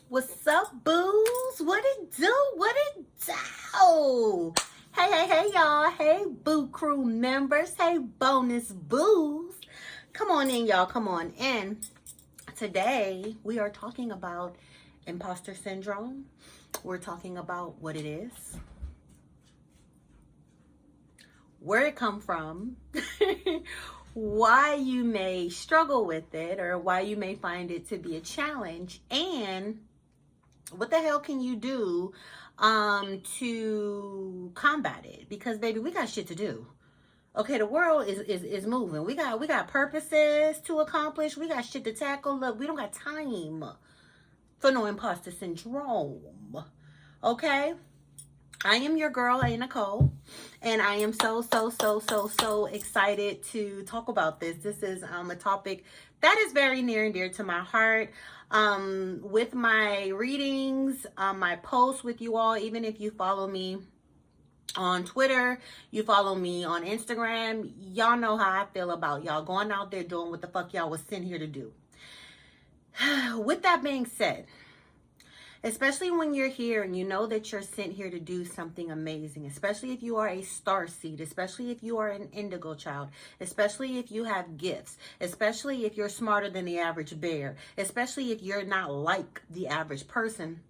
What's up, boos? What it do? What it do? Hey, y'all. Hey, boo crew members. Hey, bonus boos. Come on in, y'all. Come on in. Today, we are talking about imposter syndrome. We're talking about what it is, where it come from, why you may struggle with it, or why you may find it to be a challenge, and what the hell can you do to combat it? Because baby, we got shit to do. Okay, the world is moving. We got purposes to accomplish. We got shit to tackle. Look, we don't got time for no imposter syndrome. Okay? I am your girl, a.Nichole, and I am so excited to talk about this. This is a topic that is very near and dear to my heart. With my readings, my posts with you all, even if you follow me on Twitter, you follow me on Instagram, y'all know how I feel about y'all going out there doing what the fuck y'all was sent here to do. With that being said, especially when you're here and you know that you're sent here to do something amazing, especially if you are a star seed, especially if you are an indigo child, especially if you have gifts, especially if you're smarter than the average bear, especially if you're not like the average person,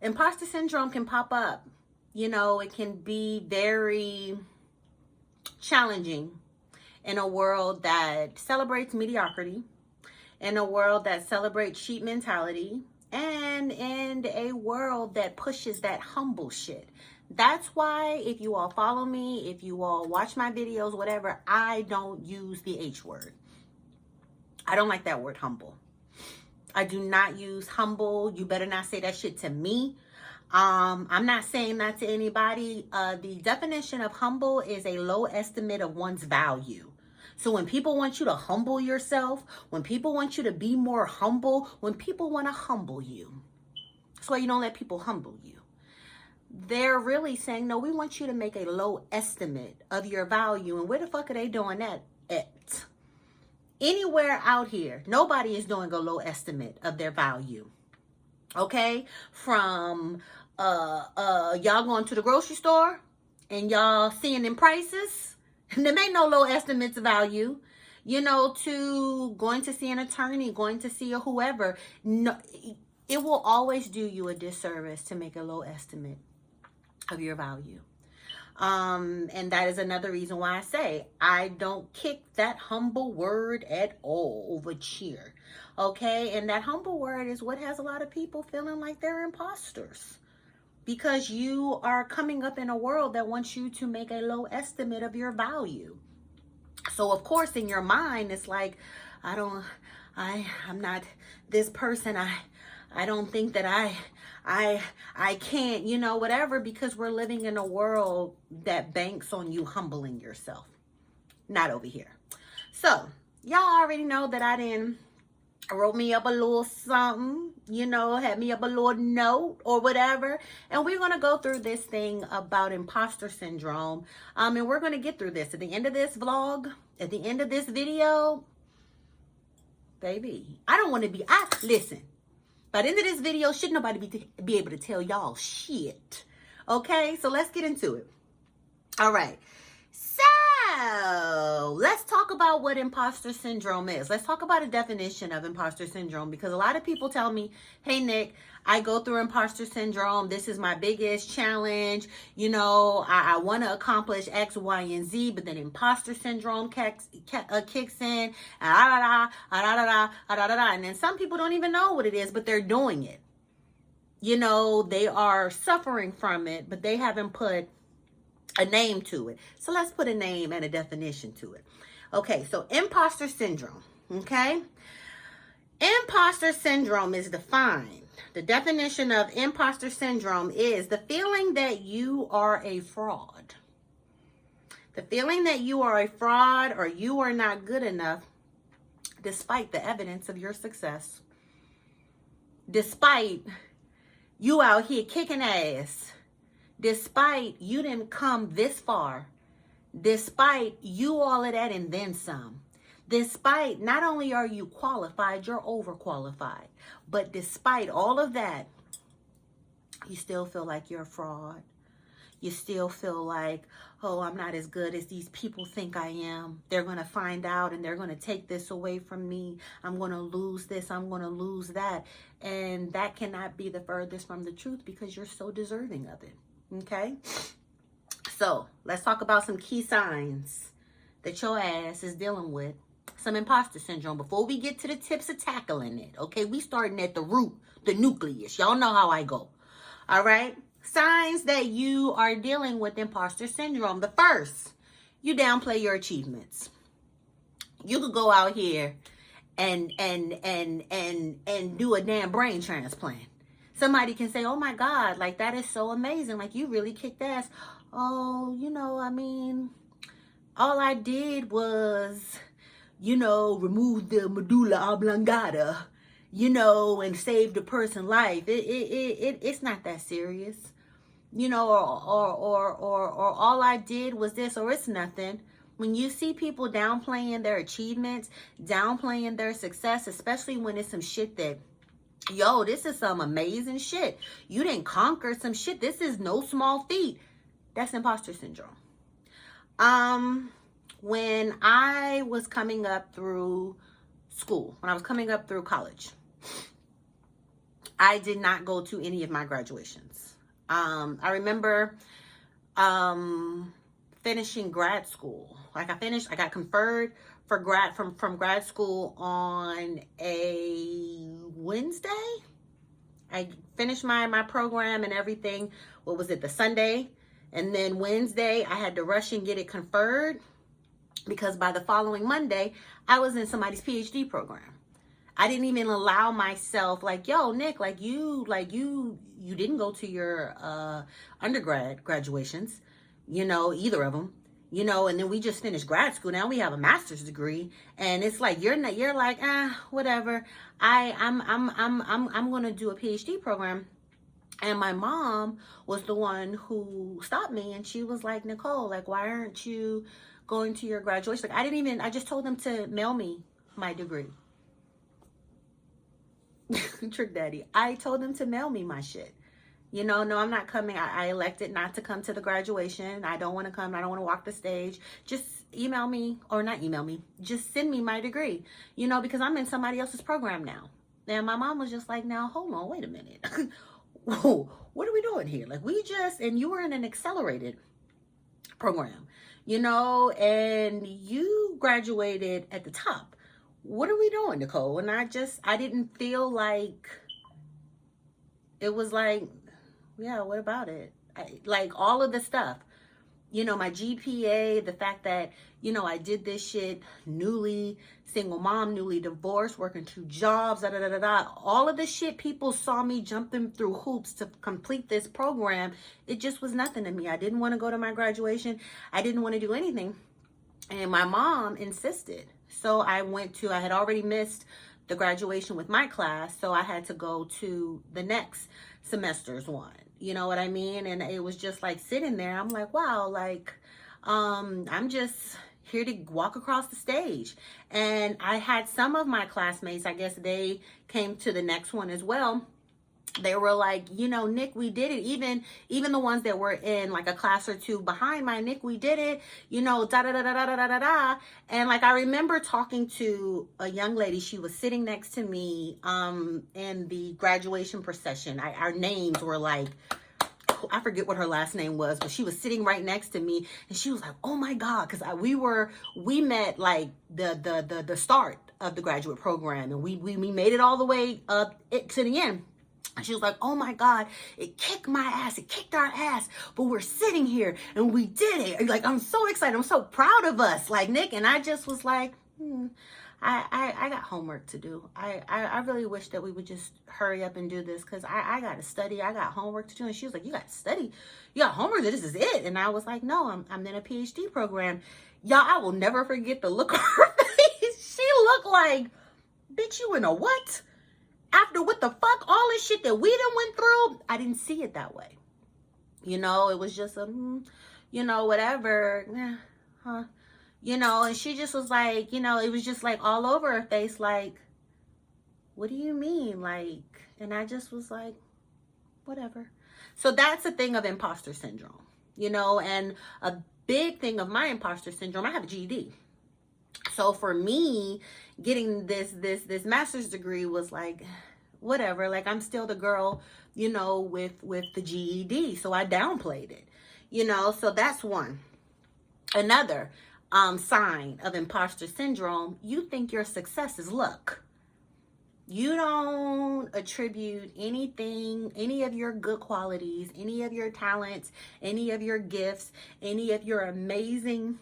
imposter syndrome can pop up. You know, it can be very challenging in a world that celebrates mediocrity, in a world that celebrates sheep mentality, and in a world that pushes that humble shit. That's why if you all follow me, if you all watch my videos, whatever, I don't use the H word. I don't like that word humble. I do not use humble. You better not say that shit to me. I'm not saying that to anybody. The definition of humble is a low estimate of one's value. So when people want you to humble yourself, when people want you to be more humble, when people want to humble you, that's why you don't let people humble you. They're really saying, no, we want you to make a low estimate of your value. And where the fuck are they doing that at? Anywhere out here, nobody is doing a low estimate of their value. Okay? From y'all going to the grocery store and y'all seeing them prices, and there ain't no low estimates of value, you know, to going to see an attorney, going to see a whoever. No, it will always do you a disservice to make a low estimate of your value. And that is another reason why I say I don't kick that humble word at all over cheer. Okay? And that humble word is what has a lot of people feeling like they're imposters. Because you are coming up in a world that wants you to make a low estimate of your value. So of course in your mind it's like, I'm not this person. I don't think that I can't, you know, whatever, because we're living in a world that banks on you humbling yourself. Not over here. So y'all already know that I wrote me up a little something, you know, had me up a little note or whatever. And we're going to go through this thing about imposter syndrome. And we're going to get through this. At the end of this vlog, at the end of this video, baby, I don't want to be, listen, by the end of this video, should nobody be able to tell y'all shit. Okay, so let's get into it. All right. So let's talk about what imposter syndrome is. Let's talk about a definition of imposter syndrome, because a lot of people tell me, hey, Nick, I go through imposter syndrome. This is my biggest challenge. You know, I want to accomplish X, Y, and Z, but then imposter syndrome kicks in. And then some people don't even know what it is, but they're doing it. You know, they are suffering from it, but they haven't put a name to it. So let's put a name and a definition to it. Okay, so imposter syndrome, okay? Imposter syndrome is defined. The definition of imposter syndrome is the feeling that you are a fraud. The feeling that you are a fraud or you are not good enough despite the evidence of your success. Despite you out here kicking ass. Despite you didn't come this far, despite you all of that and then some, Despite, not only are you qualified, you're overqualified. But despite all of that, you still feel like you're a fraud. You still feel like, oh, I'm not as good as these people think I am. They're going to find out and they're going to take this away from me. I'm going to lose this. I'm going to lose that. And that cannot be the furthest from the truth because you're so deserving of it. Okay? So let's talk about some key signs that your ass is dealing with some imposter syndrome before we get to the tips of tackling it. Okay? We starting at the root, the nucleus. Y'all know how I go. All right? Signs that you are dealing with imposter syndrome. The first, you downplay your achievements. You could go out here and do a damn brain transplant. Somebody can say, oh my God, like that is so amazing. Like you really kicked ass. Oh, I mean, all I did was, remove the medulla oblongata, and saved a person's life. It's not that serious. Or all I did was this, or it's nothing. When you see people downplaying their achievements, downplaying their success, especially when it's some shit that, yo, this is some amazing shit. You didn't conquer some shit. This is no small feat. That's imposter syndrome. When I was coming up through school, when I was coming up through college, I did not go to any of my graduations. I remember finishing grad school. Like I got conferred from grad school on a Wednesday. I finished my program and everything. What was it, the Sunday? And then Wednesday, I had to rush and get it conferred because by the following Monday, I was in somebody's PhD program. I didn't even allow myself, like, yo, Nick, you didn't go to your undergrad graduations, either of them, and then we just finished grad school. Now we have a master's degree, and it's like you're like, whatever. I'm gonna do a PhD program. And my mom was the one who stopped me, and she was like, Nichole, like, why aren't you going to your graduation? Like, I just told them to mail me my degree. Trick Daddy. I told them to mail me my shit. No, I'm not coming. I elected not to come to the graduation. I don't want to come. I don't want to walk the stage. Just email me, or not email me. Just send me my degree, because I'm in somebody else's program now. And my mom was just like, now, hold on, wait a minute. Whoa, what are we doing here? Like and you were in an accelerated program, and you graduated at the top. What are we doing, Nichole? And I didn't feel like, it was like, yeah, what about it? Like all of the stuff, my GPA, the fact that, I did this shit, newly single mom, newly divorced, working 2 jobs, all of the shit people saw me jumping through hoops to complete this program. It just was nothing to me. I didn't want to go to my graduation. I didn't want to do anything. And my mom insisted. So I had already missed the graduation with my class. So I had to go to the next semester's one. You know what I mean? And it was just like sitting there. I'm like, wow, like, I'm just here to walk across the stage. And I had some of my classmates, I guess they came to the next one as well. They were like, Nick, we did it. Even the ones that were in like a class or 2 behind my, Nick, we did it, da da da da da da da da. And like, I remember talking to a young lady. She was sitting next to me in the graduation procession. Our names were like, I forget what her last name was, but she was sitting right next to me, and she was like, oh my God, because we met like the start of the graduate program, and we made it all the way up to the end. And she was like, oh my God, it kicked my ass. It kicked our ass. But we're sitting here and we did it. Like, I'm so excited. I'm so proud of us. Like, Nick. And I just was like, I got homework to do. I really wish that we would just hurry up and do this, because I got to study. I got homework to do. And she was like, you got to study. You got homework. This is it. And I was like, no, I'm in a PhD program. Y'all, I will never forget the look on her face. She looked like, bitch, you in a what? After what the fuck, all this shit that we done went through, I didn't see it that way. It was just a, whatever, huh? And she just was like, it was just like all over her face, like, what do you mean? Like, and I just was like, whatever. So that's a thing of imposter syndrome, and a big thing of my imposter syndrome, I have a GED. So for me, getting this master's degree was like, whatever, like I'm still the girl, with the GED. So I downplayed it, so that's one. Another sign of imposter syndrome, you think your success is luck. You don't attribute anything, any of your good qualities, any of your talents, any of your gifts, any of your amazing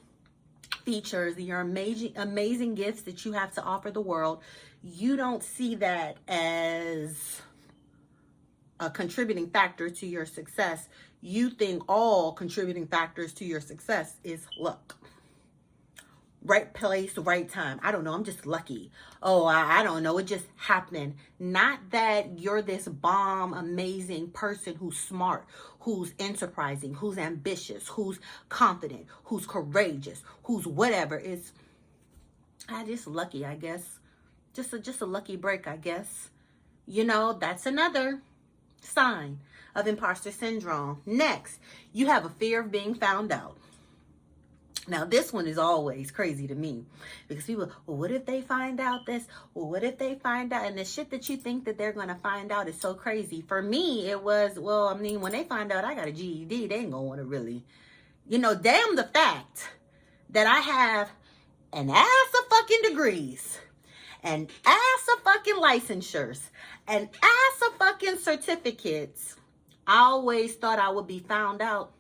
features, your amazing gifts that you have to offer the world. You don't see that as a contributing factor to your success. You think all contributing factors to your success is luck. Right place, right time. I don't know. I'm just lucky. Oh, I don't know. It just happened. Not that you're this bomb, amazing person who's smart, who's enterprising, who's ambitious, who's confident, who's courageous, who's whatever. It's just lucky, I guess. Just a lucky break, I guess. That's another sign of imposter syndrome. Next, you have a fear of being found out. Now, this one is always crazy to me because people, well, what if they find out this? Well, what if they find out? And the shit that you think that they're going to find out is so crazy. For me, it was, well, I mean, when they find out I got a GED, they ain't going to want to really, damn the fact that I have an ass of fucking degrees and ass of fucking licensures and ass of fucking certificates. I always thought I would be found out.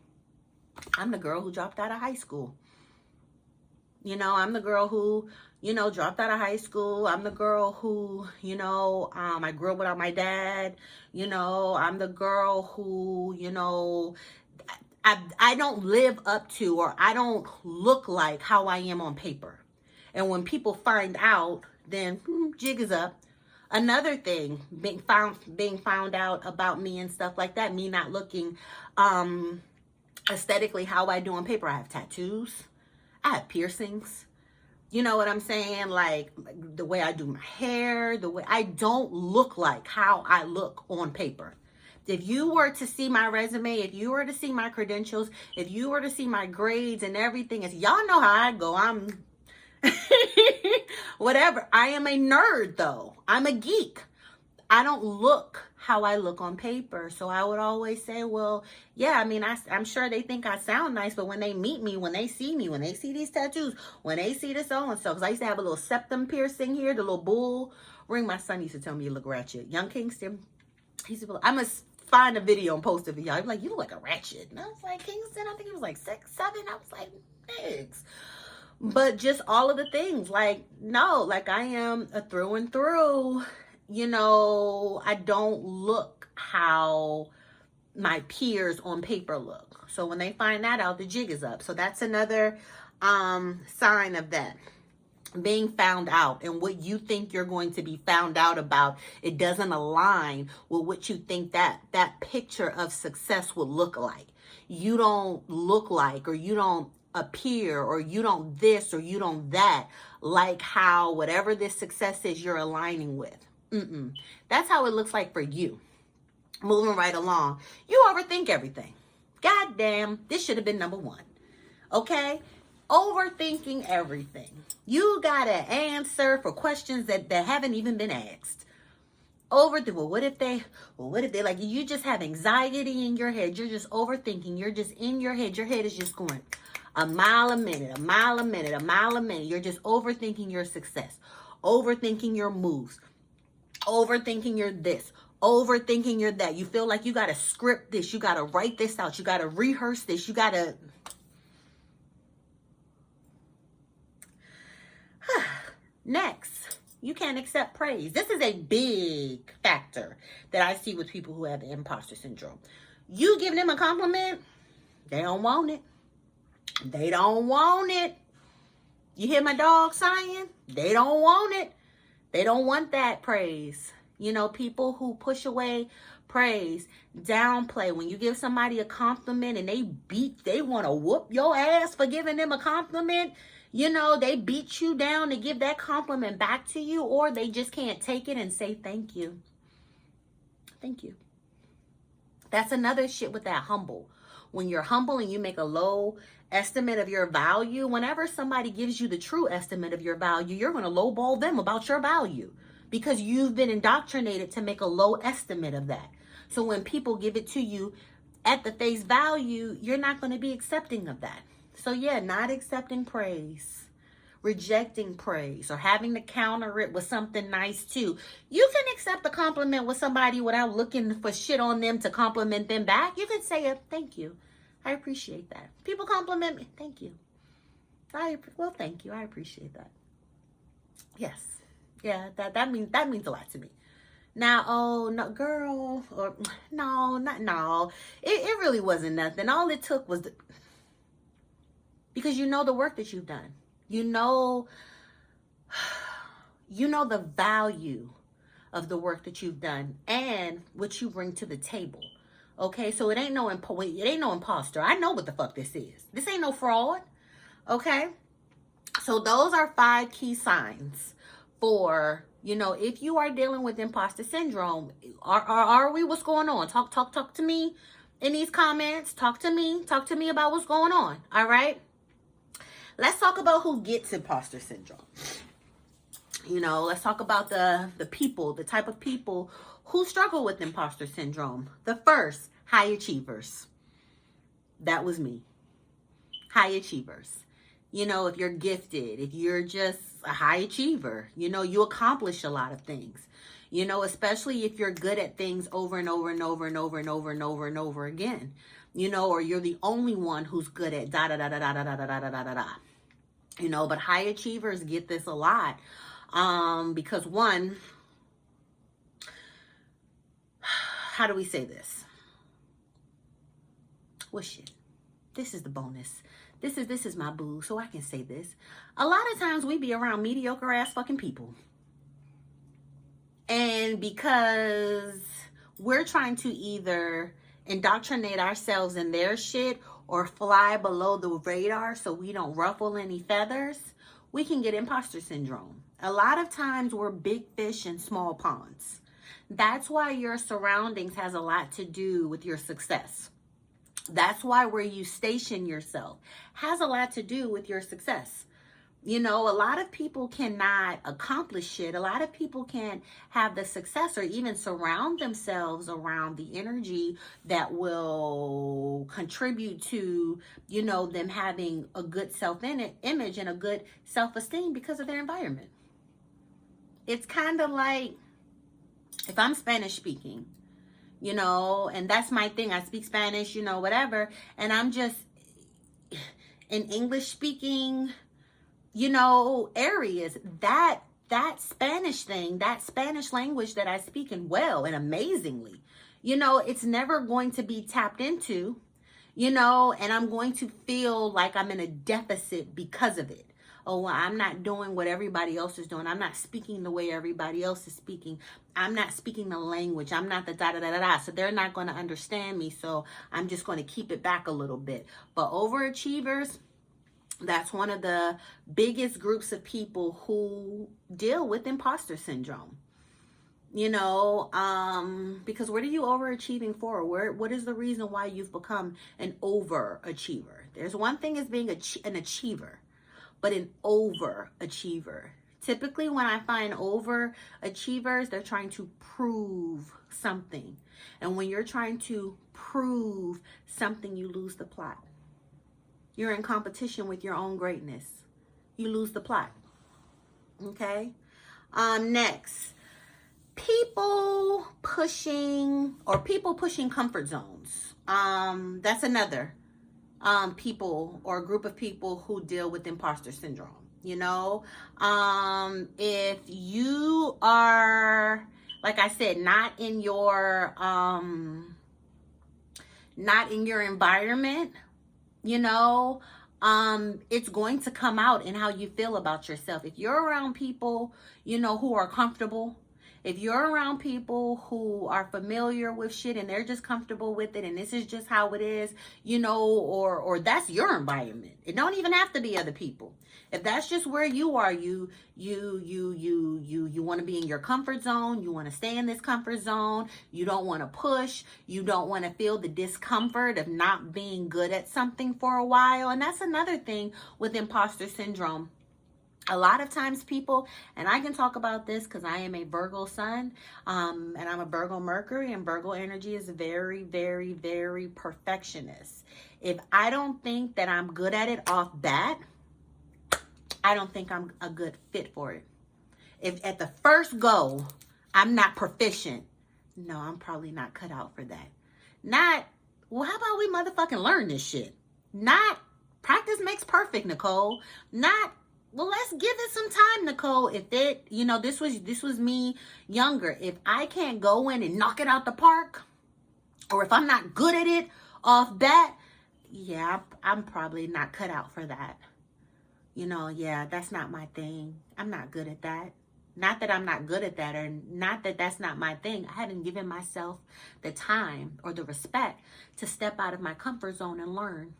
I'm the girl who dropped out of high school. I'm the girl who, dropped out of high school. I'm the girl who, I grew up without my dad. I'm the girl who, I don't live up to, or I don't look like how I am on paper. And when people find out, then jig is up. Another thing, being found out about me and stuff like that, me not looking aesthetically how I do on paper. I have tattoos. I have piercings. You know what I'm saying? Like the way I do my hair, the way I don't look like how I look on paper. If you were to see my resume, if you were to see my credentials, if you were to see my grades and everything, y'all know how I go. I'm whatever. I am a nerd though. I'm a geek. I don't look how I look on paper. So I would always say, well, yeah, I mean, I'm sure they think I sound nice, but when they meet me, when they see me, when they see these tattoos, when they see this so-and-so, because I used to have a little septum piercing here, the little bull ring. My son used to tell me you look ratchet. Young Kingston, he used to be like, I must find a video and post it for y'all. He'd be like, you look like a ratchet. And I was like, Kingston, I think he was like 6, 7. I was like, thanks. But just all of the things, like, no, like I am a through and through. I don't look how my peers on paper look. So when they find that out, the jig is up. So that's another sign of that. Being found out, and what you think you're going to be found out about, it doesn't align with what you think that picture of success would look like. You don't look like, or you don't appear, or you don't this, or you don't that, like how whatever this success is you're aligning with. That's how it looks like for you. Moving right along. You overthink everything. God damn, this should have been number 1. Okay? Overthinking everything. You gotta answer for questions that haven't even been asked. Well, what if they, like, you just have anxiety in your head. You're just overthinking. You're just in your head. Your head is just going a mile a minute, a mile a minute, a mile a minute. You're just overthinking your success, overthinking your moves, overthinking your this, overthinking your that. You feel like you got to script this. You got to write this out. You got to rehearse this. You got to... Next, you can't accept praise. This is a big factor that I see with people who have imposter syndrome. You give them a compliment, they don't want it. They don't want it. You hear my dog sighing? They don't want it. They don't want that praise. People who push away praise, downplay. When you give somebody a compliment and they want to whoop your ass for giving them a compliment, They beat you down to give that compliment back to you, or they just can't take it and say thank you. Thank you. That's another shit with that humble. When you're humble and you make a low estimate of your value, whenever somebody gives you the true estimate of your value, you're going to lowball them about your value because you've been indoctrinated to make a low estimate of that. So when people give it to you at the face value, you're not going to be accepting of that. So yeah, not accepting praise, rejecting praise, or having to counter it with something nice too. You can accept a compliment with somebody without looking for shit on them to compliment them back. You can say thank you. I appreciate that. People compliment me. Thank you. Well, thank you. I appreciate that. Yes. Yeah, that means a lot to me. Now, oh no, girl, or no. It really wasn't nothing. All it took was because you know the work that you've done. You know the value of the work that you've done and what you bring to the table. Okay, so it ain't no imposter. I know what the fuck this is. This ain't no fraud. Okay, so those are 5 key signs for, if you are dealing with imposter syndrome. Are we? What's going on? Talk to me in these comments. Talk to me about what's going on. All right. Let's talk about who gets imposter syndrome. Let's talk about the people, the type of people who struggle with imposter syndrome. The first, high achievers. That was me. High achievers. If you're gifted, if you're just a high achiever, you accomplish a lot of things. Especially if you're good at things over and over and over and over and over and over and over again. Or you're the only one who's good at da da da da da da da da da da da da. But high achievers get this a lot. Because one, how do we say this? Well, shit. This is the bonus. This is my boo, so I can say this. A lot of times we be around mediocre ass fucking people. And because we're trying to either indoctrinate ourselves in their shit or fly below the radar so we don't ruffle any feathers, we can get imposter syndrome. A lot of times we're big fish in small ponds. That's why your surroundings has a lot to do with your success. That's why where you station yourself has a lot to do with your success. A lot of people cannot accomplish shit. A lot of people can't have the success or even surround themselves around the energy that will contribute to, them having a good self-image and a good self-esteem because of their environment. It's kind of like if I'm Spanish speaking, and that's my thing. I speak Spanish, whatever. And I'm just in English speaking, areas, that Spanish thing, that Spanish language that I speak in well and amazingly, it's never going to be tapped into, and I'm going to feel like I'm in a deficit because of it. Oh, well, I'm not doing what everybody else is doing. I'm not speaking the way everybody else is speaking. I'm not speaking the language. I'm not the da-da-da-da-da. So they're not going to understand me. So I'm just going to keep it back a little bit. But overachievers, that's one of the biggest groups of people who deal with imposter syndrome. Because what are you overachieving for? What is the reason why you've become an overachiever? There's one thing as being an achiever, but an overachiever. Typically when I find overachievers, they're trying to prove something. And when you're trying to prove something, you lose the plot. You're in competition with your own greatness. You lose the plot. Okay? Next, people pushing comfort zones. That's another people or group of people who deal with imposter syndrome. If you are, like I said, not in your environment, it's going to come out in how you feel about yourself. If you're around people, who are comfortable If you're around people who are familiar with shit and they're just comfortable with it and this is just how it is, or that's your environment. It don't even have to be other people. If that's just where you are, you want to be in your comfort zone, you want to stay in this comfort zone, you don't want to push, you don't want to feel the discomfort of not being good at something for a while. And that's another thing with imposter syndrome. A lot of times people, and I can talk about this because I am a Virgo sun, and I'm a Virgo Mercury, and Virgo energy is very, very, very perfectionist. If I don't think that I'm good at it off bat, I don't think I'm a good fit for it. If at the first go, I'm not proficient, no, I'm probably not cut out for that. Not, well, how about we motherfucking learn this shit? Not, practice makes perfect, Nichole. Not, well, let's give it some time, Nichole. If it, this was me younger. If I can't go in and knock it out the park, or if I'm not good at it off bat, yeah, I'm probably not cut out for that. Yeah, that's not my thing. I'm not good at that. Not that I'm not good at that, or not that that's not my thing. I haven't given myself the time or the respect to step out of my comfort zone and learn.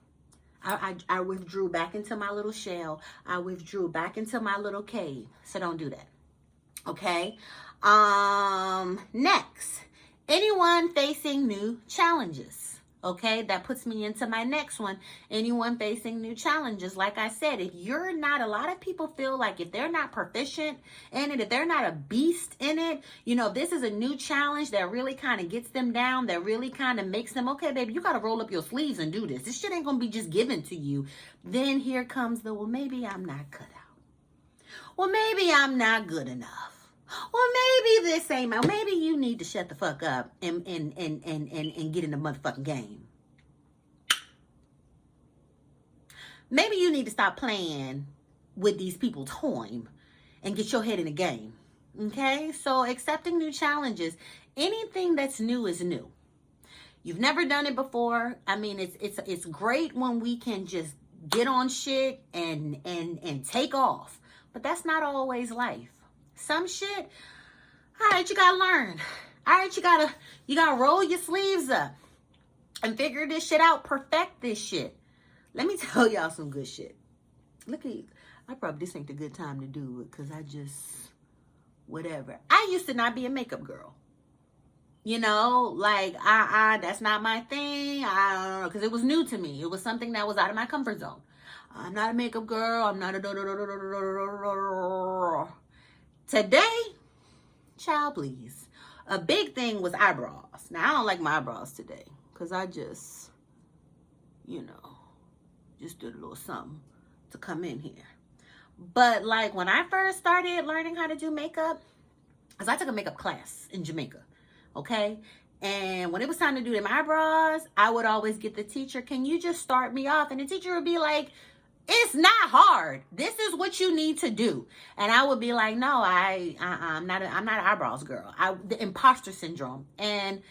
I withdrew back into my little shell. I withdrew back into my little cave. So don't do that. Okay? Next, anyone facing new challenges. Okay, that puts me into my next one. Anyone facing new challenges. Like I said, if you're not, a lot of people feel like if they're not proficient in it, if they're not a beast in it, this is a new challenge that really kind of gets them down, that really kind of makes them, okay, baby, you got to roll up your sleeves and do this. This shit ain't going to be just given to you. Then here comes the, well, maybe I'm not cut out. Well, maybe I'm not good enough. Well, maybe this ain't my, maybe you need to shut the fuck up and get in the motherfucking game. Maybe you need to stop playing with these people's time and get your head in the game. Okay? So accepting new challenges. Anything that's new is new. You've never done it before. I mean, it's great when we can just get on shit and take off. But that's not always life. Some shit, all right, you gotta learn. All right, you gotta roll your sleeves up and figure this shit out, perfect this shit. Let me tell y'all some good shit. Look at you. This ain't a good time to do it because I just, whatever. I used to not be a makeup girl. That's not my thing. I don't know, because it was new to me. It was something that was out of my comfort zone. I'm not a makeup girl. I'm not a Today, child, please. A big thing was eyebrows. Now, I don't like my eyebrows today because I just, just did a little something to come in here. But like when I first started learning how to do makeup, because I took a makeup class in Jamaica, okay? And when it was time to do them eyebrows, I would always get the teacher, can you just start me off? And the teacher would be like, it's not hard. This is what you need to do. And I would be like, no, I'm not an eyebrows girl. The imposter syndrome. And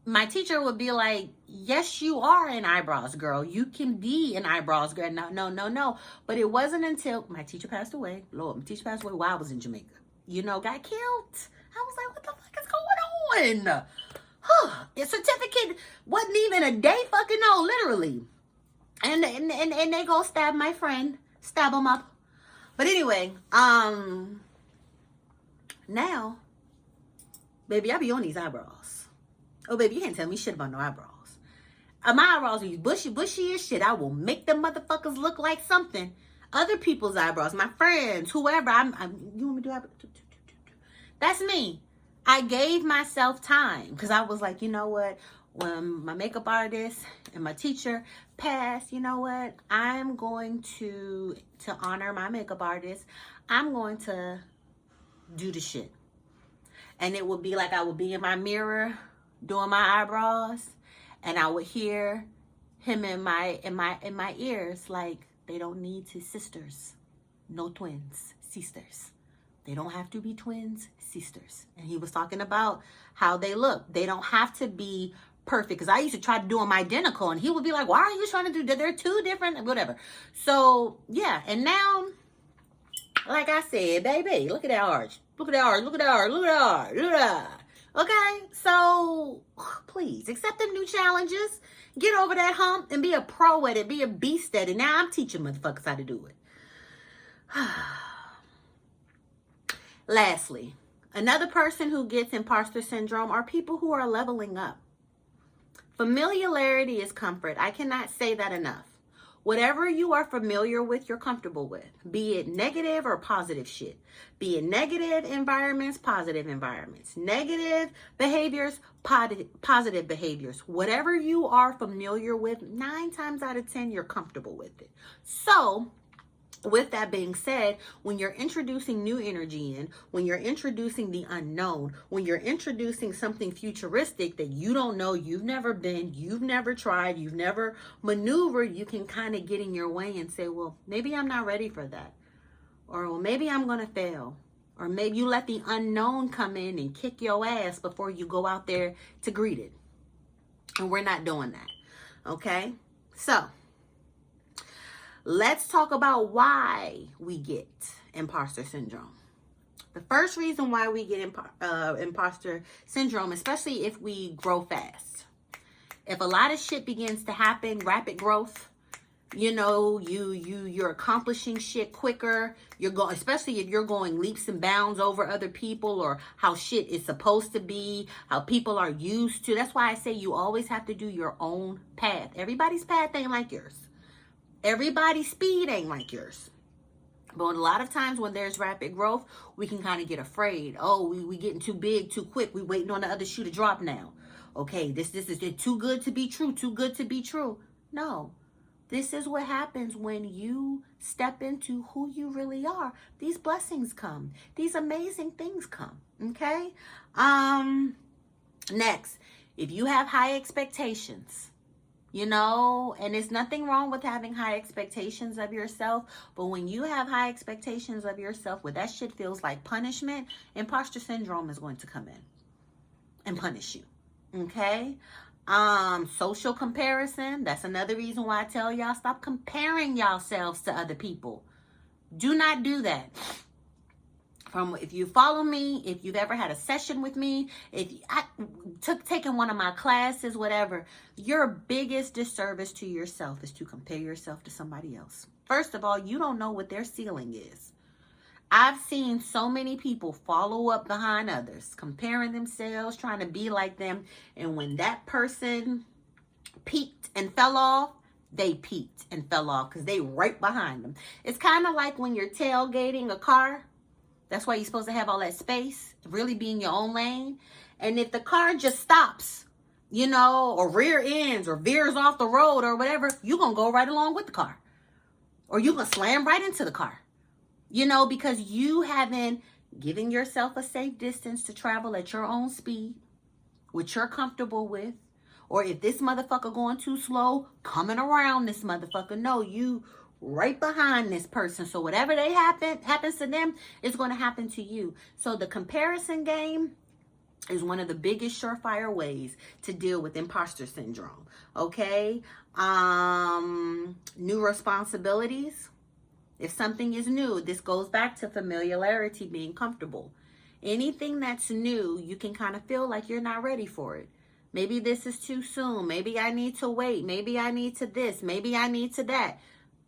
my teacher would be like, yes, you are an eyebrows girl. You can be an eyebrows girl. No. But it wasn't until my teacher passed away. Lord, my teacher passed away while I was in Jamaica. Got killed. I was like, what the fuck is going on? The certificate wasn't even a day fucking old, literally. And they go stab my friend, stab him up. But anyway, now, baby, I be on these eyebrows. Oh, baby, you can't tell me shit about no eyebrows. My eyebrows are bushy as shit. I will make them motherfuckers look like something. Other people's eyebrows, my friends, whoever. You want me to do eyebrows? That's me. I gave myself time because I was like, you know what? When my makeup artist and my teacher passed, you know what? I'm going to honor my makeup artist. I'm going to do the shit. And it would be like I would be in my mirror doing my eyebrows, and I would hear him in my ears like, they don't need to sisters, no twins, sisters. They don't have to be twins, sisters. And he was talking about how they look. They don't have to be perfect, because I used to try to do them identical, and he would be like, why are you trying to do that? They're two different, whatever. So yeah, and now, like I said, baby, look at that arch. Look at ours. Look at ours. Look at ours. Look at ours. Okay, so please accept them new challenges. Get over that hump and be a pro at it. Be a beast at it. Now I'm teaching motherfuckers how to do it. Lastly, another person who gets imposter syndrome are people who are leveling up. Familiarity is comfort. I cannot say that enough. Whatever you are familiar with, you're comfortable with, be it negative or positive shit, be it negative environments, positive environments, negative behaviors, positive behaviors, whatever you are familiar with, 9 times out of 10, you're comfortable with it. So with that being said, when you're introducing new energy in, when you're introducing the unknown, when you're introducing something futuristic that you don't know, you've never been, you've never tried, you've never maneuvered, you can kind of get in your way and say, well, maybe I'm not ready for that. Or well, maybe I'm going to fail. Or maybe you let the unknown come in and kick your ass before you go out there to greet it. And we're not doing that. Okay? So let's talk about why we get imposter syndrome. The first reason why we get imposter syndrome, especially if we grow fast. If a lot of shit begins to happen, rapid growth, you know, you're accomplishing shit quicker. You're going, especially if you're going leaps and bounds over other people, or how shit is supposed to be, how people are used to. That's why I say you always have to do your own path. Everybody's path ain't like yours. Everybody's speed ain't like yours. But a lot of times when there's rapid growth, we can kind of get afraid. Oh, we getting too big, too quick. We waiting on the other shoe to drop now. Okay, this is too good to be true, too good to be true. No, this is what happens when you step into who you really are. These blessings come. These amazing things come. Okay? Next, if you have high expectations, you know, and there's nothing wrong with having high expectations of yourself, but when you have high expectations of yourself, where that shit feels like punishment, imposter syndrome is going to come in and punish you. Okay? Social comparison, that's another reason why I tell y'all, stop comparing yourselves to other people. Do not do that. If you follow me, if you've ever had a session with me, if I taken one of my classes, whatever, your biggest disservice to yourself is to compare yourself to somebody else. First of all, you don't know what their ceiling is. I've seen so many people follow up behind others, comparing themselves, trying to be like them. And when that person peaked and fell off, they peaked and fell off because they right behind them. It's kind of like when you're tailgating a car. That's why you're supposed to have all that space, really be in your own lane. And if the car just stops, you know, or rear ends or veers off the road or whatever, you're going to go right along with the car. Or you're going to slam right into the car. You know, because you haven't given yourself a safe distance to travel at your own speed, which you're comfortable with. Or if this motherfucker going too slow, coming around this motherfucker. No, you right behind this person. So whatever happens to them is going to happen to you. So the comparison game is one of the biggest surefire ways to deal with imposter syndrome. Okay? New responsibilities. If something is new, this goes back to familiarity, being comfortable. Anything that's new, you can kind of feel like you're not ready for it. Maybe this is too soon. Maybe I need to wait. Maybe I need to this. Maybe I need to that.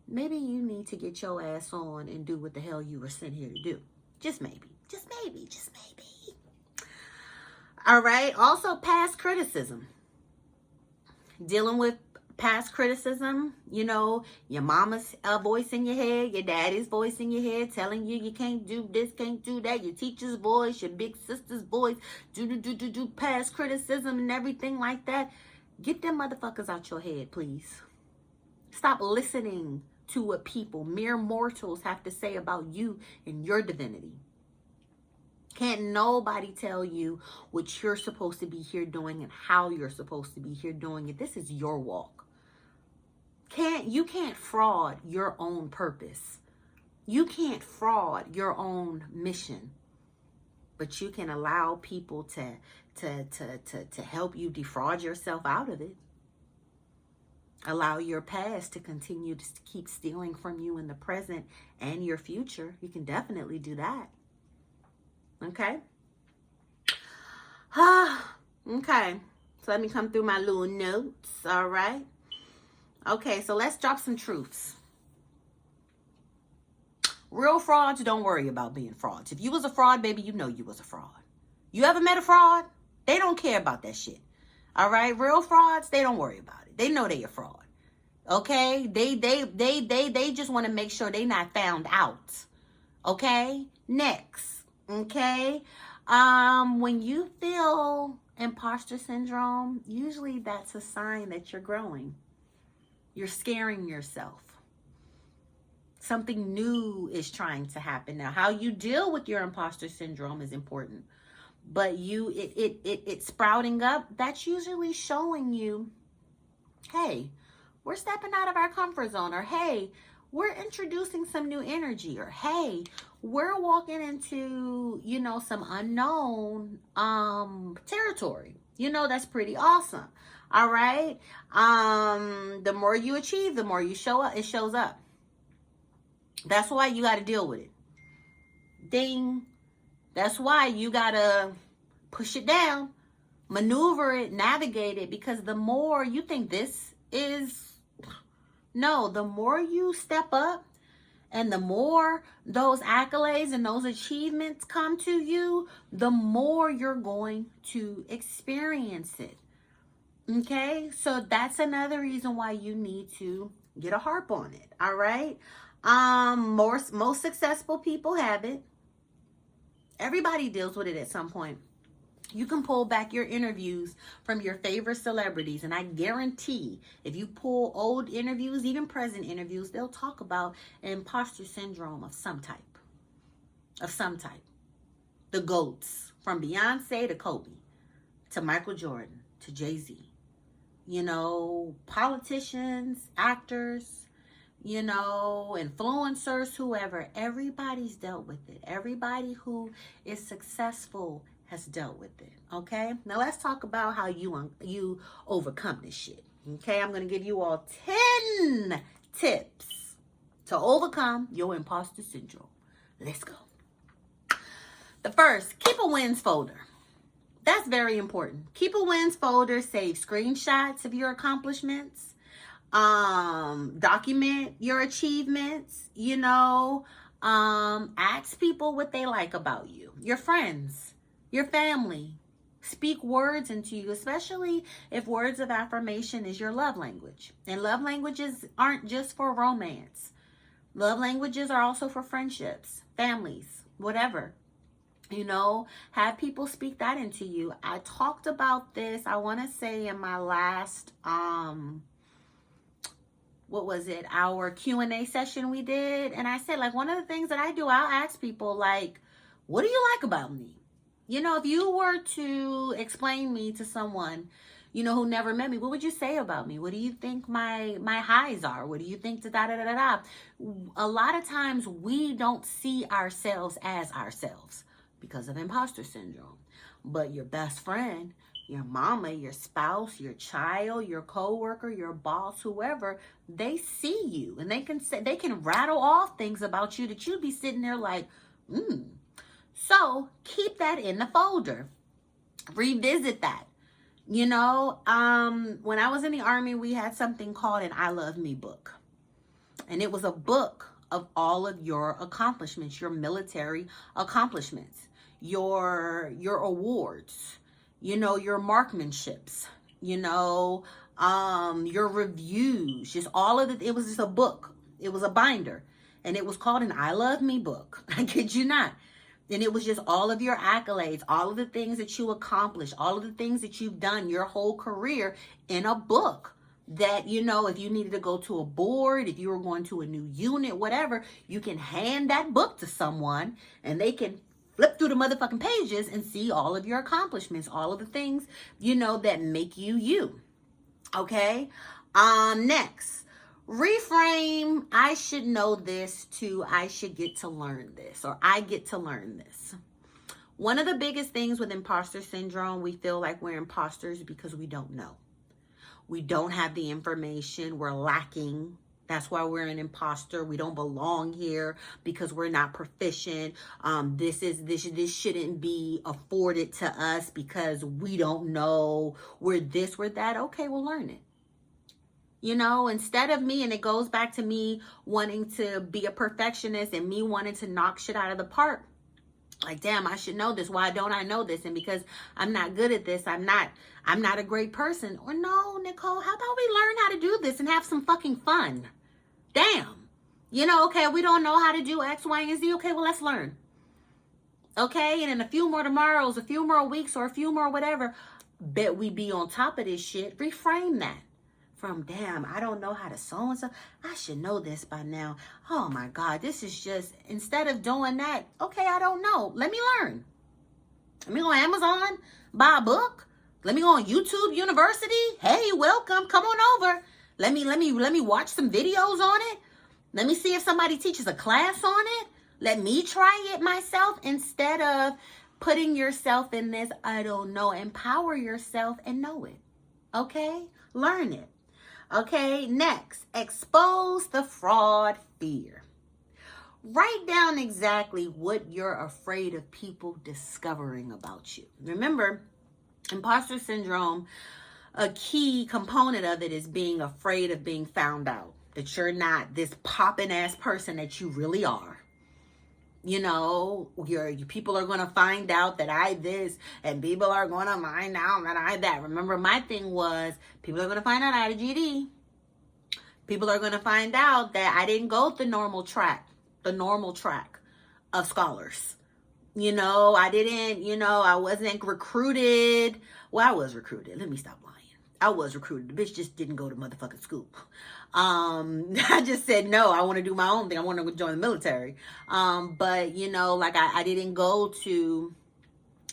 Maybe you need to get your ass on and do what the hell you were sent here to do. Just maybe. Just maybe. Just maybe. All right. Also, past criticism. Dealing with past criticism, you know, your mama's voice in your head, your daddy's voice in your head telling you you can't do this, can't do that, your teacher's voice, your big sister's voice, do past criticism and everything like that. Get them motherfuckers out your head, please. Stop listening to what people, mere mortals, have to say about you and your divinity. Can't nobody tell you what you're supposed to be here doing and how you're supposed to be here doing it. This is your walk. You can't fraud your own purpose. You can't fraud your own mission. But you can allow people to help you defraud yourself out of it. Allow your past to continue to keep stealing from you in the present and your future. You can definitely do that. Okay. Okay. So let me come through my little notes. All right. Okay, so let's drop some truths. Real frauds don't worry about being frauds. If you was a fraud, baby, you know you was a fraud. You ever met a fraud? They don't care about that shit. All right, real frauds, they don't worry about it. They know they a fraud. Okay, they just want to make sure they not found out. Okay, next. Okay, when you feel imposter syndrome, usually that's a sign that you're growing. You're scaring yourself. Something new is trying to happen. Now, how you deal with your imposter syndrome is important, but it's sprouting up. That's usually showing you, hey, we're stepping out of our comfort zone, or hey, we're introducing some new energy, or hey, we're walking into, some unknown territory. That's pretty awesome. All right. The more you achieve, the more you show up, it shows up. That's why you got to deal with it. Ding. That's why you got to push it down, maneuver it, navigate it, because the more you think this is, no, the more you step up and the more those accolades and those achievements come to you, the more you're going to experience it. Okay? So that's another reason why you need to get a harp on it. All right? Most successful people have it. Everybody deals with it at some point. You can pull back your interviews from your favorite celebrities, and I guarantee if you pull old interviews, even present interviews, they'll talk about imposter syndrome of some type. The GOATs, from Beyonce to Kobe, to Michael Jordan, to Jay-Z. Politicians, actors, influencers, whoever, everybody's dealt with it. Everybody who is successful has dealt with it. Okay, now let's talk about how you overcome this shit. Okay, I'm going to give you all 10 tips to overcome your imposter syndrome. Let's go. The first, keep a wins folder. That's very important. Keep a wins folder. Save screenshots of your accomplishments. Document your achievements. Ask people what they like about you. Your friends, your family. Speak words into you, especially if words of affirmation is your love language. And love languages aren't just for romance. Love languages are also for friendships, families, whatever. Have people speak that into you. I talked about this, I want to say, in my last, our Q&A session we did. And I said, one of the things that I do, I'll ask people, what do you like about me? If you were to explain me to someone, who never met me, what would you say about me? What do you think my highs are? What do you think da-da-da-da-da? A lot of times we don't see ourselves as ourselves because of imposter syndrome. But your best friend, your mama, your spouse, your child, your coworker, your boss, whoever, they see you and they can rattle off things about you that you'd be sitting there like, So keep that in the folder. Revisit that. When I was in the Army, we had something called an I Love Me book. And it was a book of all of your accomplishments, your military accomplishments, your awards, your marksmanships, your reviews, just all of it. It was just a book. It was a binder. And it was called an I Love Me book. I kid you not. And it was just all of your accolades, all of the things that you accomplished, all of the things that you've done your whole career in a book that, if you needed to go to a board, if you were going to a new unit, whatever, you can hand that book to someone and they can flip through the motherfucking pages and see all of your accomplishments, all of the things, that make you you. Okay. Next. Reframe, I should know this, to I should get to learn this, or I get to learn this. One of the biggest things with imposter syndrome, we feel like we're imposters because we don't know. We don't have the information. We're lacking That's why we're an imposter. We don't belong here because we're not proficient. This shouldn't be afforded to us because we don't know. We're this, we're that. Okay, we'll learn it. You know, instead of me, and it goes back to me wanting to be a perfectionist and me wanting to knock shit out of the park. Like, damn, I should know this. Why don't I know this? And because I'm not good at this, I'm not a great person. Or no, Nichole, how about we learn how to do this and have some fucking fun? Damn. You know, okay, we don't know how to do X, Y, and Z. Okay, well, let's learn. Okay, and in a few more tomorrows, a few more weeks, or a few more whatever, bet we be on top of this shit. Reframe that. From, damn, I don't know how to so-and-so. I should know this by now. Oh my God, this is just, instead of doing that, okay, I don't know. Let me learn. Let me go on Amazon, buy a book. Let me go on YouTube University. Hey, welcome, come on over. Let me watch some videos on it. Let me see if somebody teaches a class on it. Let me try it myself instead of putting yourself in this, I don't know. Empower yourself and know it. Okay? Learn it. Okay, next, expose the fraud fear. Write down exactly what you're afraid of people discovering about you. Remember, imposter syndrome, a key component of it is being afraid of being found out. That you're not this popping ass person that you really are. You know, your people are going to find out that I this, and people are going to find out that I that. Remember, my thing was, people are going to find out I had a GD. People are going to find out that I didn't go the normal track of scholars. You know, I didn't, you know, I wasn't recruited. Well, I was recruited. Let me stop lying. I was recruited. The bitch just didn't go to motherfucking school. I just said, no, I want to do my own thing. I want to join the military. But, you know, like I didn't go to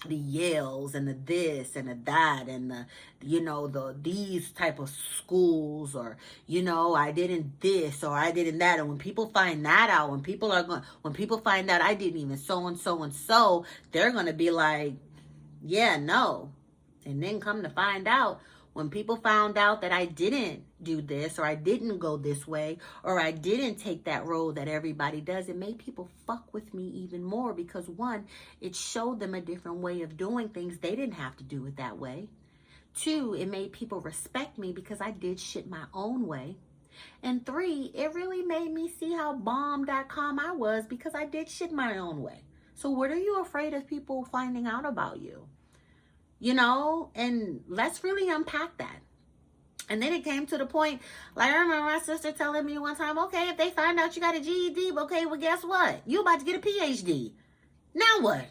the Yales and the this and the that and the, you know, these type of schools, or, you know, I didn't this or I didn't that. And when people find that out, when people find out I didn't even so and so, they're going to be like, yeah, no. And then come to find out, when people found out that I didn't do this, or I didn't go this way, or I didn't take that road that everybody does, it made people fuck with me even more, because one, it showed them a different way of doing things. They didn't have to do it that way. Two, it made people respect me because I did shit my own way. And three, it really made me see how bomb.com I was because I did shit my own way. So what are you afraid of people finding out about you? You know, and let's really unpack that. And then it came to the point, like I remember my sister telling me one time, okay, if they find out you got a GED, okay, well, guess what? You about to get a PhD. Now what?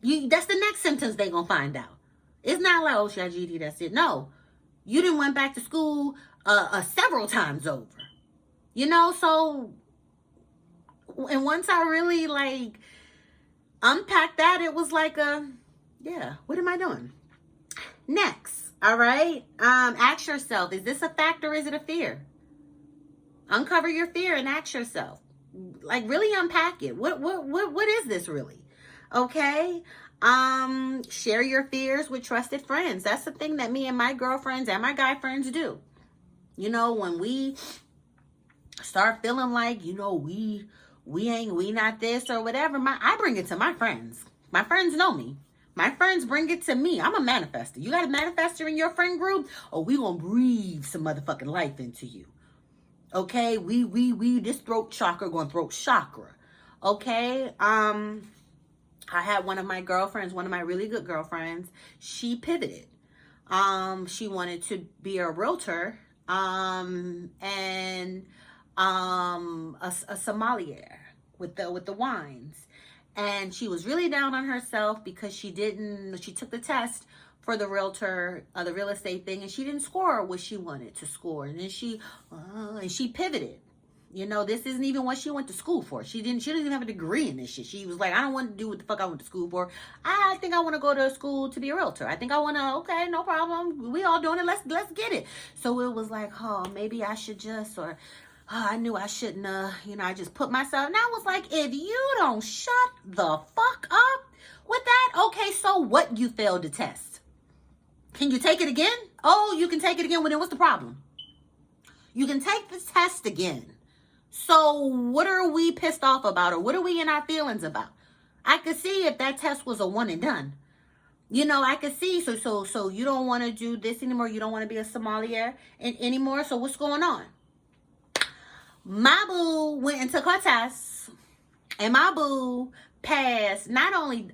That's the next sentence they gonna find out. It's not like, oh, she got a GED, that's it. No, you didn't went back to school several times over. You know, so, and once I really like unpacked that, it was like yeah, what am I doing? Next, all right, ask yourself, is this a fact or is it a fear? Uncover your fear and ask yourself, like really unpack it. What is this really? Okay, share your fears with trusted friends. That's the thing that me and my girlfriends and my guy friends do. You know, when we start feeling like, you know, we not this or whatever, I bring it to my friends. My friends know me. My friends bring it to me. I'm a manifester. You got a manifester in your friend group? Oh, we gonna breathe some motherfucking life into you. Okay? We this throat chakra gonna throat chakra. Okay? I had one of my girlfriends, one of my really good girlfriends, she pivoted. She wanted to be a realtor, and a sommelier with the wines. And she was really down on herself because she took the test for the realtor, the real estate thing, and she didn't score what she wanted to score. And then she pivoted. You know, this isn't even what she went to school for. She didn't even have a degree in this shit. She was like, I don't want to do what the fuck I went to school for. I think I want to go to school to be a realtor. I think I want to, okay, no problem. We all doing it. Let's get it. So it was like, oh, maybe I should just, or I knew I shouldn't, you know, I just put myself, and I was like, if you don't shut the fuck up with that, okay, so what? You failed the test. Can you take it again? Oh, you can take it again. Well, then what's the problem? You can take the test again. So what are we pissed off about, or what are we in our feelings about? I could see if that test was a one and done. You know, I could see. So you don't want to do this anymore. You don't want to be a sommelier anymore. So what's going on? My boo went and took her test, and my boo passed. Not only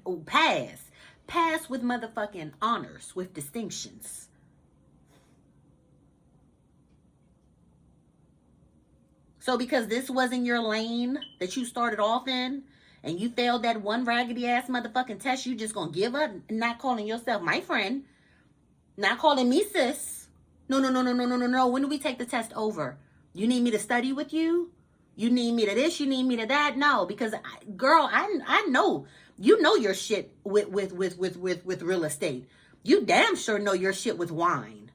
passed with motherfucking honors, with distinctions. So because this wasn't your lane that you started off in, and you failed that one raggedy ass motherfucking test, you just gonna give up, not calling yourself my friend, not calling me sis. No. When do we take the test over? You need me to study with you? You need me to this? You need me to that? No, because girl, I know you know your shit with real estate. You damn sure know your shit with wine.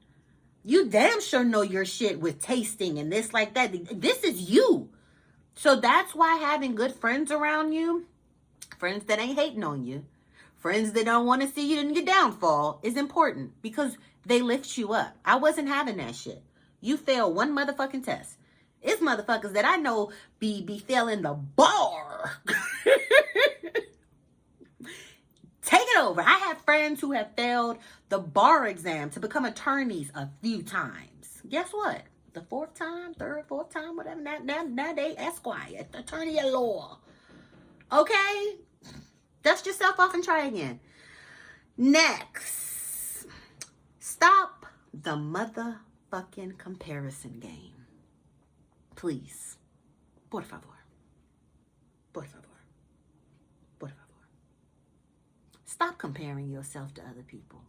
You damn sure know your shit with tasting and this like that. This is you. So that's why having good friends around you, friends that ain't hating on you, friends that don't want to see you in your downfall, is important, because they lift you up. I wasn't having that shit. You fail one motherfucking test. It's motherfuckers that I know be failing the bar. Take it over. I have friends who have failed the bar exam to become attorneys a few times. Guess what? The fourth time, whatever, now they Esquire, attorney at law. Okay? Dust yourself off and try again. Next. Stop the motherfucking comparison game. Please. Por favor. Por favor. Por favor. Stop comparing yourself to other people.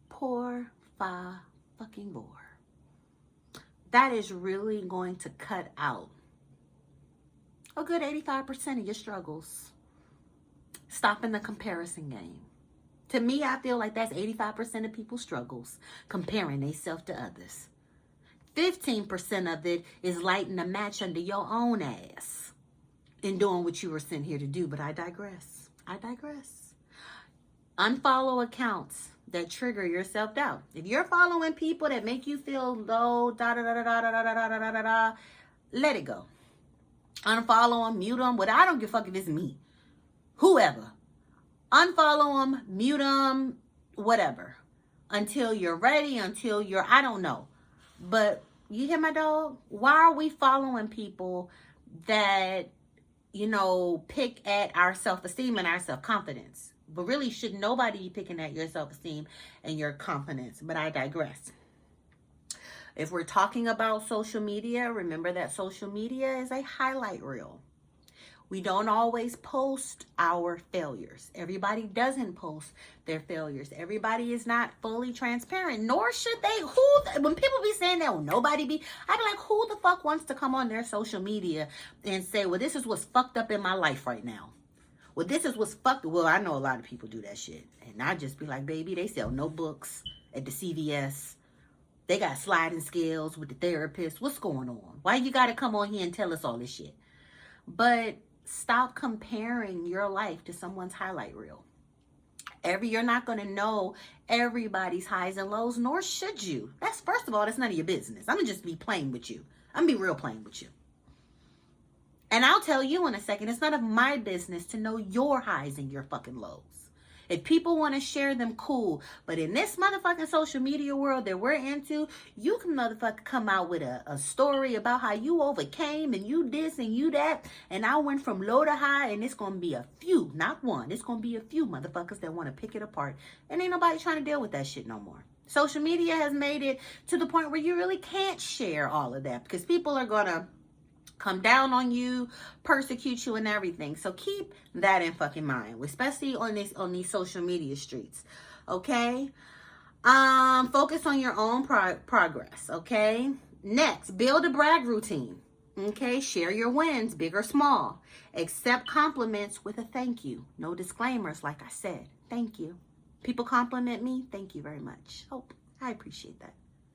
Por favor. That is really going to cut out a good 85% of your struggles. Stopping the comparison game. To me, I feel like that's 85% of people's struggles, comparing themselves to others. 15% of it is lighting a match under your own ass and doing what you were sent here to do. But I digress. Unfollow accounts that trigger your self-doubt. If you're following people that make you feel low, let it go. Unfollow them, mute them. I don't give a fuck if it's me. Whoever. Unfollow them, mute them, whatever. Until you're ready, I don't know. But you hear my dog? Why are we following people that, pick at our self-esteem and our self-confidence? But really, should nobody be picking at your self-esteem and your confidence? But I digress. If we're talking about social media, remember that social media is a highlight reel. We don't always post our failures. Everybody doesn't post their failures. Everybody is not fully transparent, nor should they. When people be saying that, I be like, who the fuck wants to come on their social media and say, well, this is what's fucked up in my life right now. Well, this is what's fucked. Well, I know a lot of people do that shit. And I just be like, baby, they sell notebooks at the CVS. They got sliding scales with the therapist. What's going on? Why you got to come on here and tell us all this shit? But stop comparing your life to someone's highlight reel. You're not going to know everybody's highs and lows, nor should you. First of all, that's none of your business. I'm going to just be plain with you. I'm going to be real plain with you. And I'll tell you in a second, it's none of my business to know your highs and your fucking lows. If people want to share them, cool. But in this motherfucking social media world that we're into, you can motherfucker come out with a story about how you overcame and you this and you that. And I went from low to high, and it's going to be a few, not one. It's going to be a few motherfuckers that want to pick it apart. And ain't nobody trying to deal with that shit no more. Social media has made it to the point where you really can't share all of that, because people are going to come down on you, persecute you, and everything. So keep that in fucking mind, especially on these social media streets. Okay. Focus on your own progress. Okay. Next, build a brag routine. Okay. Share your wins, big or small. Accept compliments with a thank you. No disclaimers, like I said. Thank you. People compliment me. Thank you very much. Oh, I appreciate that.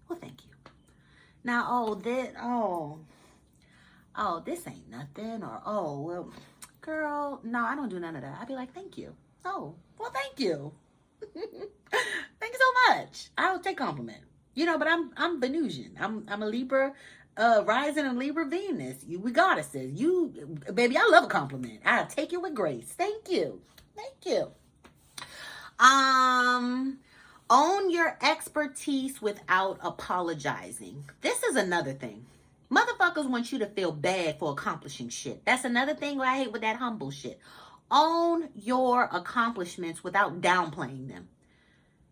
Well, thank you. Now, this ain't nothing, or, well, girl, no, I don't do none of that. I'd be like, thank you. Oh, well, thank you. Thank you so much. I'll take compliment. But I'm Venusian. I'm a Libra. rising in Libra Venus. We goddesses. Baby, I love a compliment. I'll take it with grace. Thank you. Thank you. Own your expertise without apologizing. This is another thing. Motherfuckers want you to feel bad for accomplishing shit. That's another thing I hate with that humble shit. Own your accomplishments without downplaying them.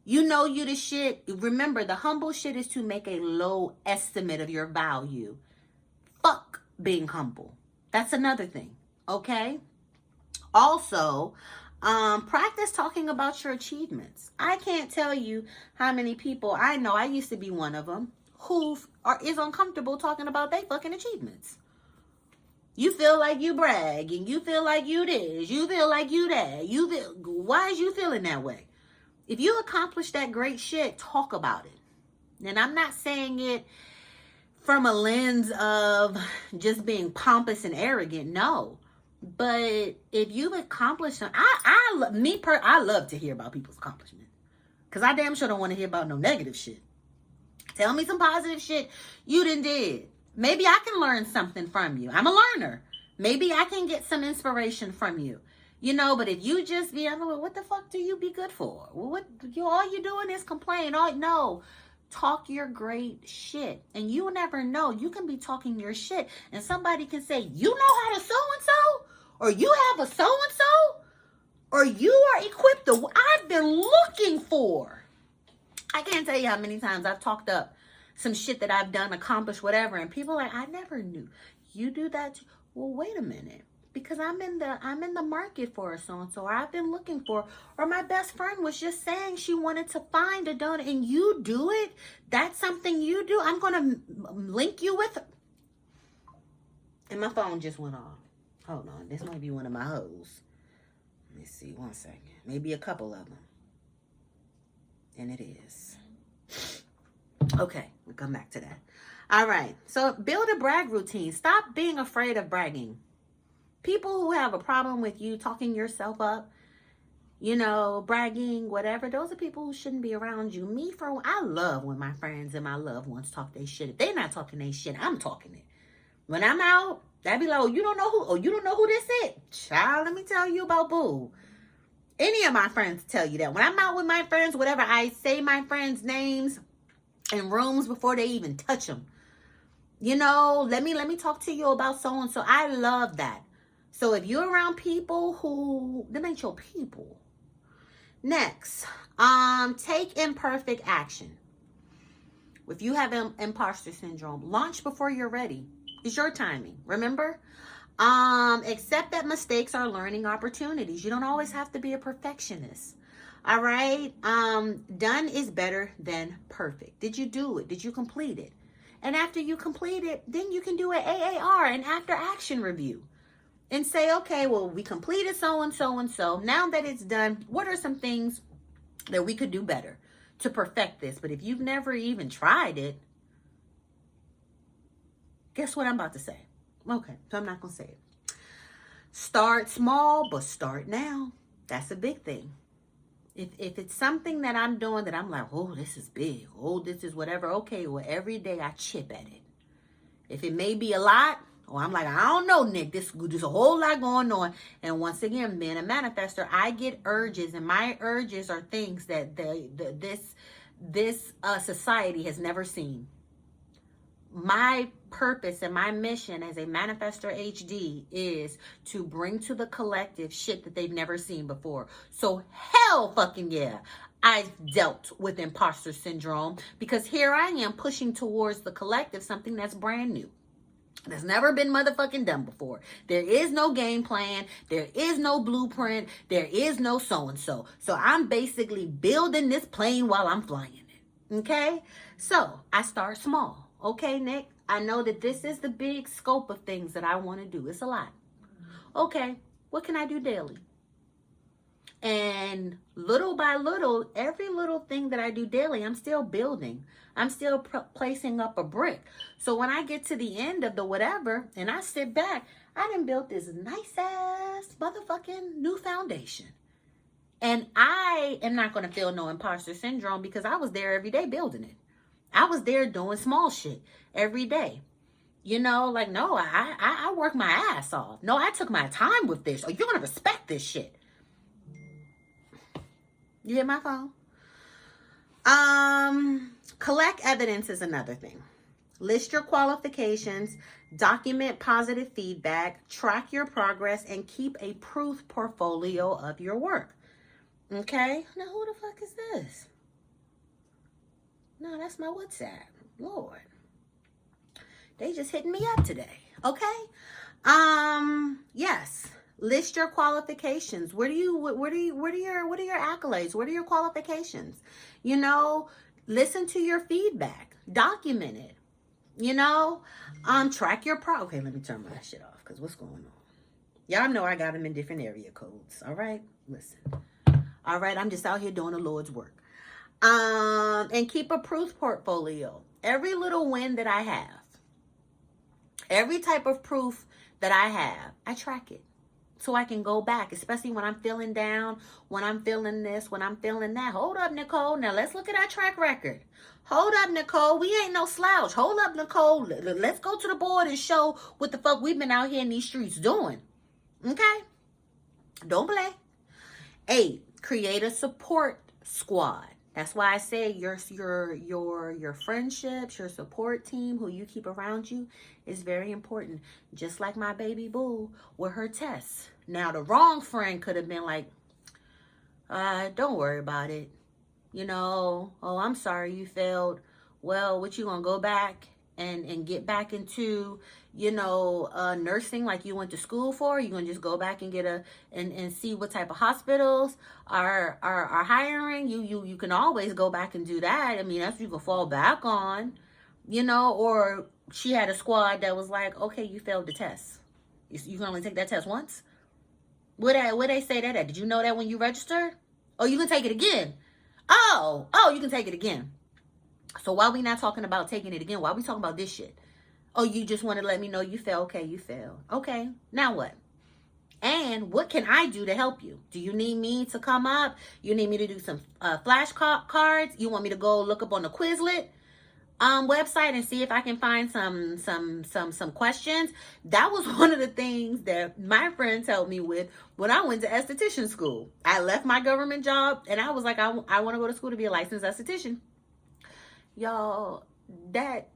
You know you the shit. Remember, the humble shit is to make a low estimate of your value. Fuck being humble. That's another thing. Okay? Also, practice talking about your achievements. I can't tell you how many people I know, I used to be one of them, who is uncomfortable talking about their fucking achievements. You feel like you brag, and you feel like you this, you feel like you that. Why is you feeling that way? If you accomplish that great shit, talk about it. And I'm not saying it from a lens of just being pompous and arrogant. No. But if you've accomplished something, I love to hear about people's accomplishments. Because I damn sure don't want to hear about no negative shit. Tell me some positive shit you did. Maybe I can learn something from you. I'm a learner. Maybe I can get some inspiration from you. You know, but if you just be, what the fuck do you be good for? All you doing is complain. No. Talk your great shit. And you never know. You can be talking your shit. And somebody can say, you know how to so-and-so? Or you have a so-and-so? Or you are equipped to, I've been looking for. I can't tell you how many times I've talked up some shit that I've done, accomplished, whatever. And people are like, I never knew. You do that too? Well, wait a minute. Because I'm in the market for a so-and-so, or I've been looking for, or my best friend was just saying she wanted to find a donor, and you do it. That's something you do. I'm going to link you with her. And my phone just went off. Hold on. This might be one of my hoes. Let me see. 1 second. Maybe a couple of them. And it is. Okay. We'll come back to that. All right. So build a brag routine. Stop being afraid of bragging. People who have a problem with you talking yourself up, bragging, whatever, those are people who shouldn't be around you. I love when my friends and my loved ones talk their shit. If they're not talking their shit, I'm talking it. When I'm out, they be like, you don't know who this is? Child, let me tell you about boo. Any of my friends tell you that. When I'm out with my friends, whatever, I say my friends' names in rooms before they even touch them. Let me talk to you about so-and-so. I love that. So if you're around people who, them ain't your people. Next, take imperfect action. If you have imposter syndrome, launch before you're ready. It's your timing. Remember? Accept that mistakes are learning opportunities. You don't always have to be a perfectionist. All right? Done is better than perfect. Did you do it? Did you complete it? And after you complete it, then you can do an AAR, an after action review. And say, okay, well, we completed so-and-so and so. Now that it's done, what are some things that we could do better to perfect this? But if you've never even tried it, guess what I'm about to say? Okay, so I'm not going to say it. Start small, but start now. That's a big thing. If it's something that I'm doing that I'm like, oh, this is big. Oh, this is whatever. Okay, well, every day I chip at it. If it may be a lot, I'm like, I don't know, Nick. There's a whole lot going on. And once again, being a manifester, I get urges, and my urges are things that this society has never seen. My purpose and my mission as a manifester HD is to bring to the collective shit that they've never seen before. So hell fucking yeah, I've dealt with imposter syndrome, because here I am pushing towards the collective something that's brand new. That's never been motherfucking done before. There is no game plan. There is no blueprint. There is no so-and-so. So I'm basically building this plane while I'm flying it. Okay? So I start small. Okay, Nick? I know that this is the big scope of things that I want to do. It's a lot. Okay, what can I do daily? And little by little, every little thing that I do daily, I'm still building. I'm still placing up a brick. So when I get to the end of the whatever, and I sit back, I done built this nice ass motherfucking new foundation. And I am not going to feel no imposter syndrome, because I was there every day building it. I was there doing small shit every day. You know, like, no, I work my ass off. No, I took my time with this. Or you're going to respect this shit. You hear my phone? Collect evidence is another thing. List your qualifications, document positive feedback, track your progress, and keep a proof portfolio of your work. Okay? Now, who the fuck is this? No, that's my WhatsApp. Lord. They just hitting me up today. Okay? Yes. List your qualifications. What are your accolades? What are your qualifications? You know, listen to your feedback. Document it. You know, track your okay, let me turn my shit off because what's going on? Y'all know I got them in different area codes. All right? Listen. All right, I'm just out here doing the Lord's work. And keep a proof portfolio. Every little win that I have, every type of proof that I have, I track it. So I can go back, especially when I'm feeling down, when I'm feeling this, when I'm feeling that. Hold up, Nichole. Now let's look at our track record. Hold up, Nichole. We ain't no slouch. Hold up, Nichole. Let's go to the board and show what the fuck we've been out here in these streets doing. Okay? Don't play. 8, create a support squad. That's why I say your friendships, your support team, who you keep around you, is very important. Just like my baby boo with her tests. Now, the wrong friend could have been like, don't worry about it. You know, oh, I'm sorry you failed. Well, what, you gonna go back and get back into, you know, nursing like you went to school for? You gonna just go back and get and see what type of hospitals are hiring? You can always go back and do that. I mean, that's what you can fall back on, you know. Or she had a squad that was like, okay, you failed the test. You can only take that test once. Where they say that at? Did you know that when you registered? Oh, you can take it again. Oh, you can take it again. So why we not talking about taking it again? Why we talking about this shit? Oh, you just want to let me know you failed. Okay, you failed. Okay, now what? And what can I do to help you? Do you need me to come up? You need me to do some flashcards? You want me to go look up on the Quizlet website and see if I can find some questions? That was one of the things that my friends helped me with when I went to esthetician school. I left my government job and I was like, I want to go to school to be a licensed esthetician. Y'all, that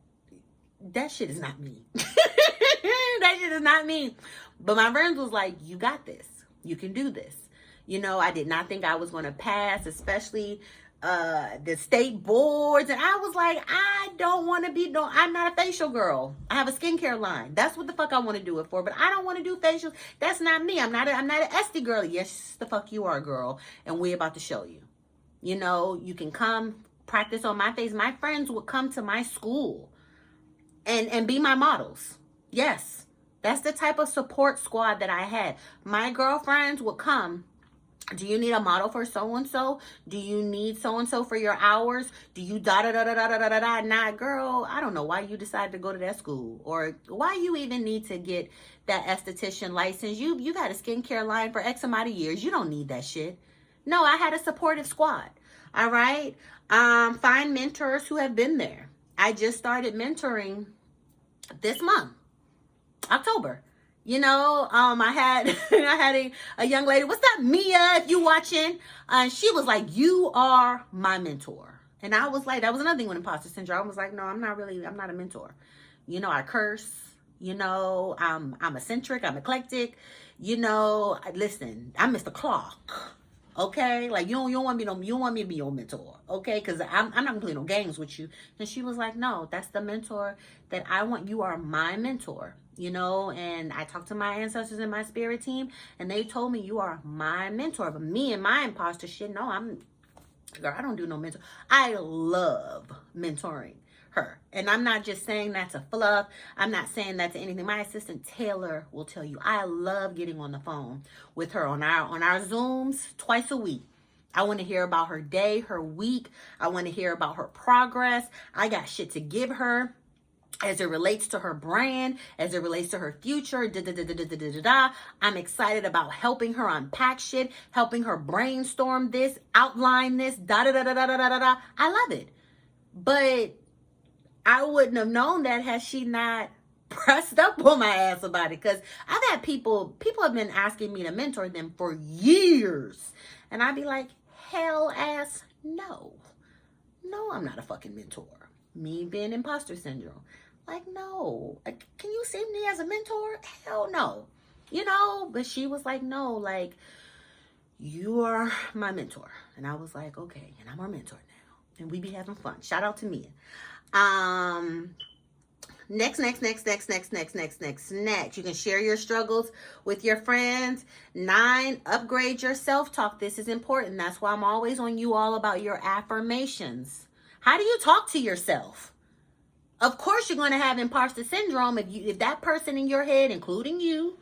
shit is not me. That shit is not me. But my friends was like, you got this. You can do this. You know, I did not think I was going to pass, especially the state boards. And I was like, I don't want to be, I'm not a facial girl. I have a skincare line. That's what the fuck I want to do it for. But I don't want to do facials. That's not me. I'm not an Esty girl. Yes, the fuck you are, girl. And we're about to show you. You know, you can come practice on my face. My friends would come to my school and be my models. Yes, that's the type of support squad that I had. My girlfriends would come. Do you need a model for so-and-so? Do you need so-and-so for your hours? Do you da-da-da-da-da-da-da-da? Nah, girl, I don't know why you decided to go to that school or why you even need to get that esthetician license. You got a skincare line for X amount of years. You don't need that shit. No, I had a supportive squad. All right? Find mentors who have been there. I just started mentoring this month, October. You know, I had a young lady. What's up, Mia? If you watching, she was like, "You are my mentor," and I was like, that was another thing with imposter syndrome. I was like, no, I'm not a mentor. You know, I curse. You know, I'm eccentric. I'm eclectic. You know, listen, I'm Mr. Clark. Okay, like you don't want me to be your mentor, okay? Because I'm not gonna play no games with you. And she was like, no, that's the mentor that I want. You are my mentor, you know. And I talked to my ancestors and my spirit team, and they told me you are my mentor. But me and my imposter shit, no, girl, I don't do no mentor. I love mentoring her. And I'm not just saying that to fluff. I'm not saying that to anything. My assistant Taylor will tell you I love getting on the phone with her on our Zooms twice a week. I want to hear about her day, her week. I want to hear about her progress. I got shit to give her as it relates to her brand, as it relates to her future. I'm excited about helping her unpack shit, helping her brainstorm this, outline this, I love it. But I wouldn't have known that had she not pressed up on my ass about it, because I've had people have been asking me to mentor them for years, and I'd be like, hell ass no. No, I'm not a fucking mentor. Me being imposter syndrome. Like, no. Can you see me as a mentor? Hell no. You know, but she was like, no, like, you are my mentor. And I was like, okay, and I'm her mentor now. And we be having fun. Shout out to Mia. Next. You can share your struggles with your friends. 9, upgrade your self-talk. This is important. That's why I'm always on you all about your affirmations. How do you talk to yourself? Of course, you're going to have imposter syndrome if that person in your head, including you,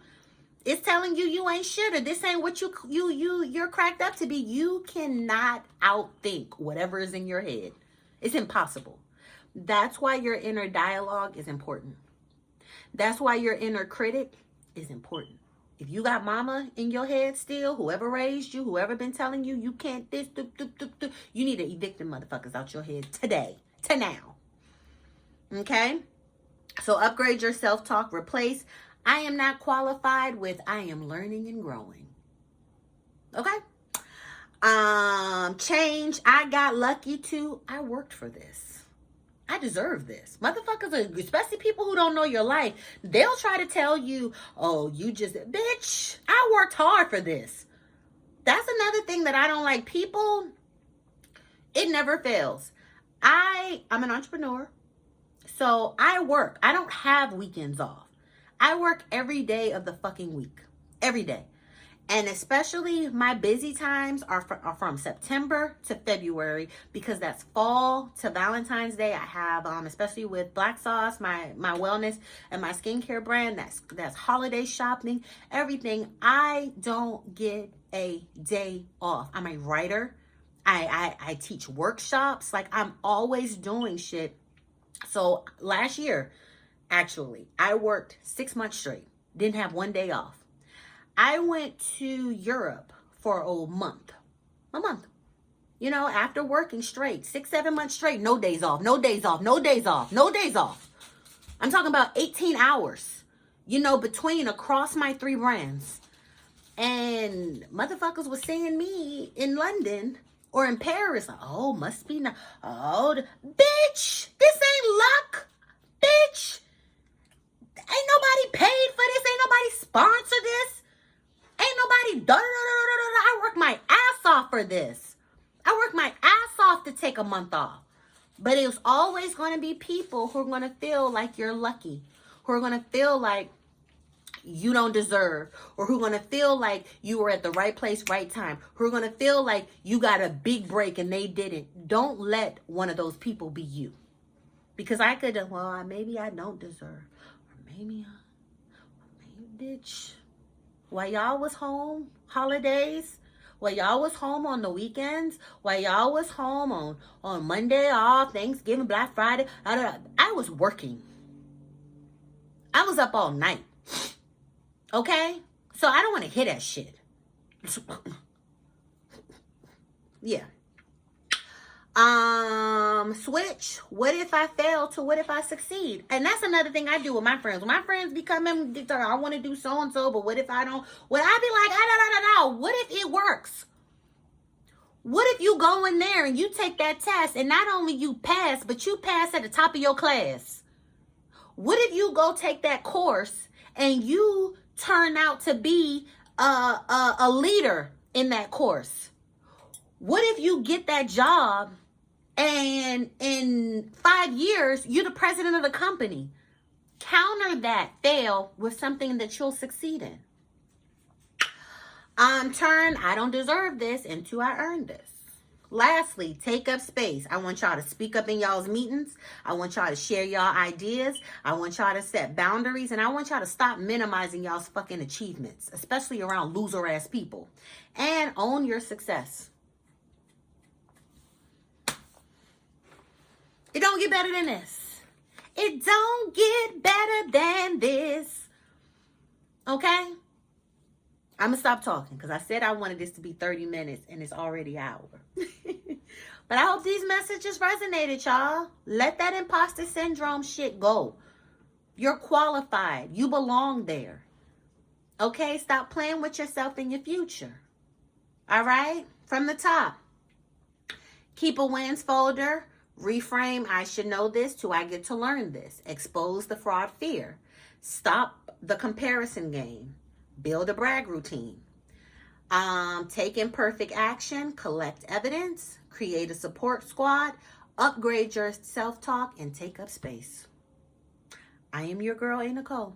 is telling you ain't shit, or this ain't what you're cracked up to be. You cannot outthink whatever is in your head. It's impossible. That's why your inner dialogue is important. That's why your inner critic is important. If you got mama in your head still, whoever raised you, whoever been telling you can't this, you need to evict them motherfuckers out your head today, to now. Okay? So upgrade your self-talk. Replace I am not qualified with I am learning and growing. Okay? Change I got lucky to I worked for this. I deserve this. Motherfuckers, especially people who don't know your life, they'll try to tell you, oh, you just, bitch, I worked hard for this. That's another thing that I don't like. People, it never fails. I'm an entrepreneur, so I work. I don't have weekends off. I work every day of the fucking week. Every day. And especially my busy times are from September to February, because that's fall to Valentine's Day. I have, especially with Black Sauce, my wellness and my skincare brand, that's holiday shopping, everything. I don't get a day off. I'm a writer. I teach workshops. Like, I'm always doing shit. So last year, actually, I worked 6 months straight. Didn't have one day off. I went to Europe for a month. You know, after working straight, 6-7 months straight, no days off. I'm talking about 18 hours, you know, across my 3 brands. And motherfuckers was seeing me in London or in Paris. Oh, must be not. Oh, bitch, this ain't luck. Bitch, ain't nobody paid for this. Ain't nobody sponsored this. Ain't nobody I work my ass off for this. I work my ass off to take a month off. But it's always going to be people who are going to feel like you're lucky, who are going to feel like you don't deserve, or who are going to feel like you were at the right place, right time, who are going to feel like you got a big break and they didn't. Don't let one of those people be you. Because I could, maybe I don't deserve, or maybe bitch. While y'all was home holidays, while y'all was home on the weekends, while y'all was home on Monday off, Thanksgiving, Black Friday, I was working. I was up all night. Okay? So I don't want to hear that shit. Yeah. Switch. What if I fail to what if I succeed? And that's another thing I do with my friends. When my friends be coming, I want to do so and so, but what if I don't? What I be like, what if it works? What if you go in there and you take that test and not only you pass, but you pass at the top of your class? What if you go take that course and you turn out to be a leader in that course? What if you get that job and in 5 years, you're the president of the company? Counter that fail with something that you'll succeed in. Turn I don't deserve this into I earned this. Lastly, take up space. I want y'all to speak up in y'all's meetings. I want y'all to share y'all ideas. I want y'all to set boundaries. And I want y'all to stop minimizing y'all's fucking achievements, especially around loser ass people. And own your success. It don't get better than this. It don't get better than this. Okay? I'm going to stop talking because I said I wanted this to be 30 minutes and it's already an hour. But I hope these messages resonated, y'all. Let that imposter syndrome shit go. You're qualified. You belong there. Okay? Stop playing with yourself and your future. All right? From the top. Keep a wins folder. Reframe, I should know this, to I get to learn this. Expose the fraud fear. Stop the comparison game. Build a brag routine. Take imperfect action. Collect evidence. Create a support squad. Upgrade your self-talk and take up space. I am your girl, a.Nichole.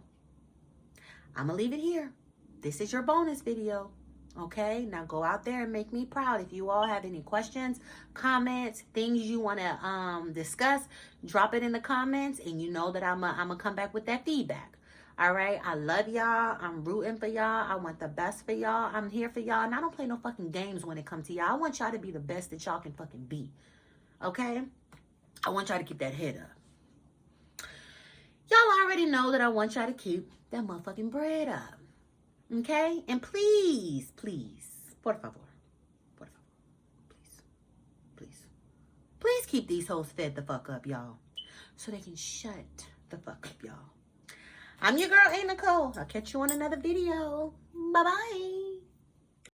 I'm going to leave it here. This is your bonus video. Okay, now go out there and make me proud. If you all have any questions, comments, things you want to discuss, drop it in the comments, and you know that I'm gonna come back with that feedback. All right, I love y'all. I'm rooting for y'all. I want the best for y'all. I'm here for y'all, and I don't play no fucking games when it comes to y'all. I want y'all to be the best that y'all can fucking be. Okay, I want y'all to keep that head up. Y'all already know that I want y'all to keep that motherfucking bread up. Okay? And please, por favor, please keep these hoes fed the fuck up, y'all. So they can shut the fuck up, y'all. I'm your girl, a.Nichole. I'll catch you on another video. Bye-bye.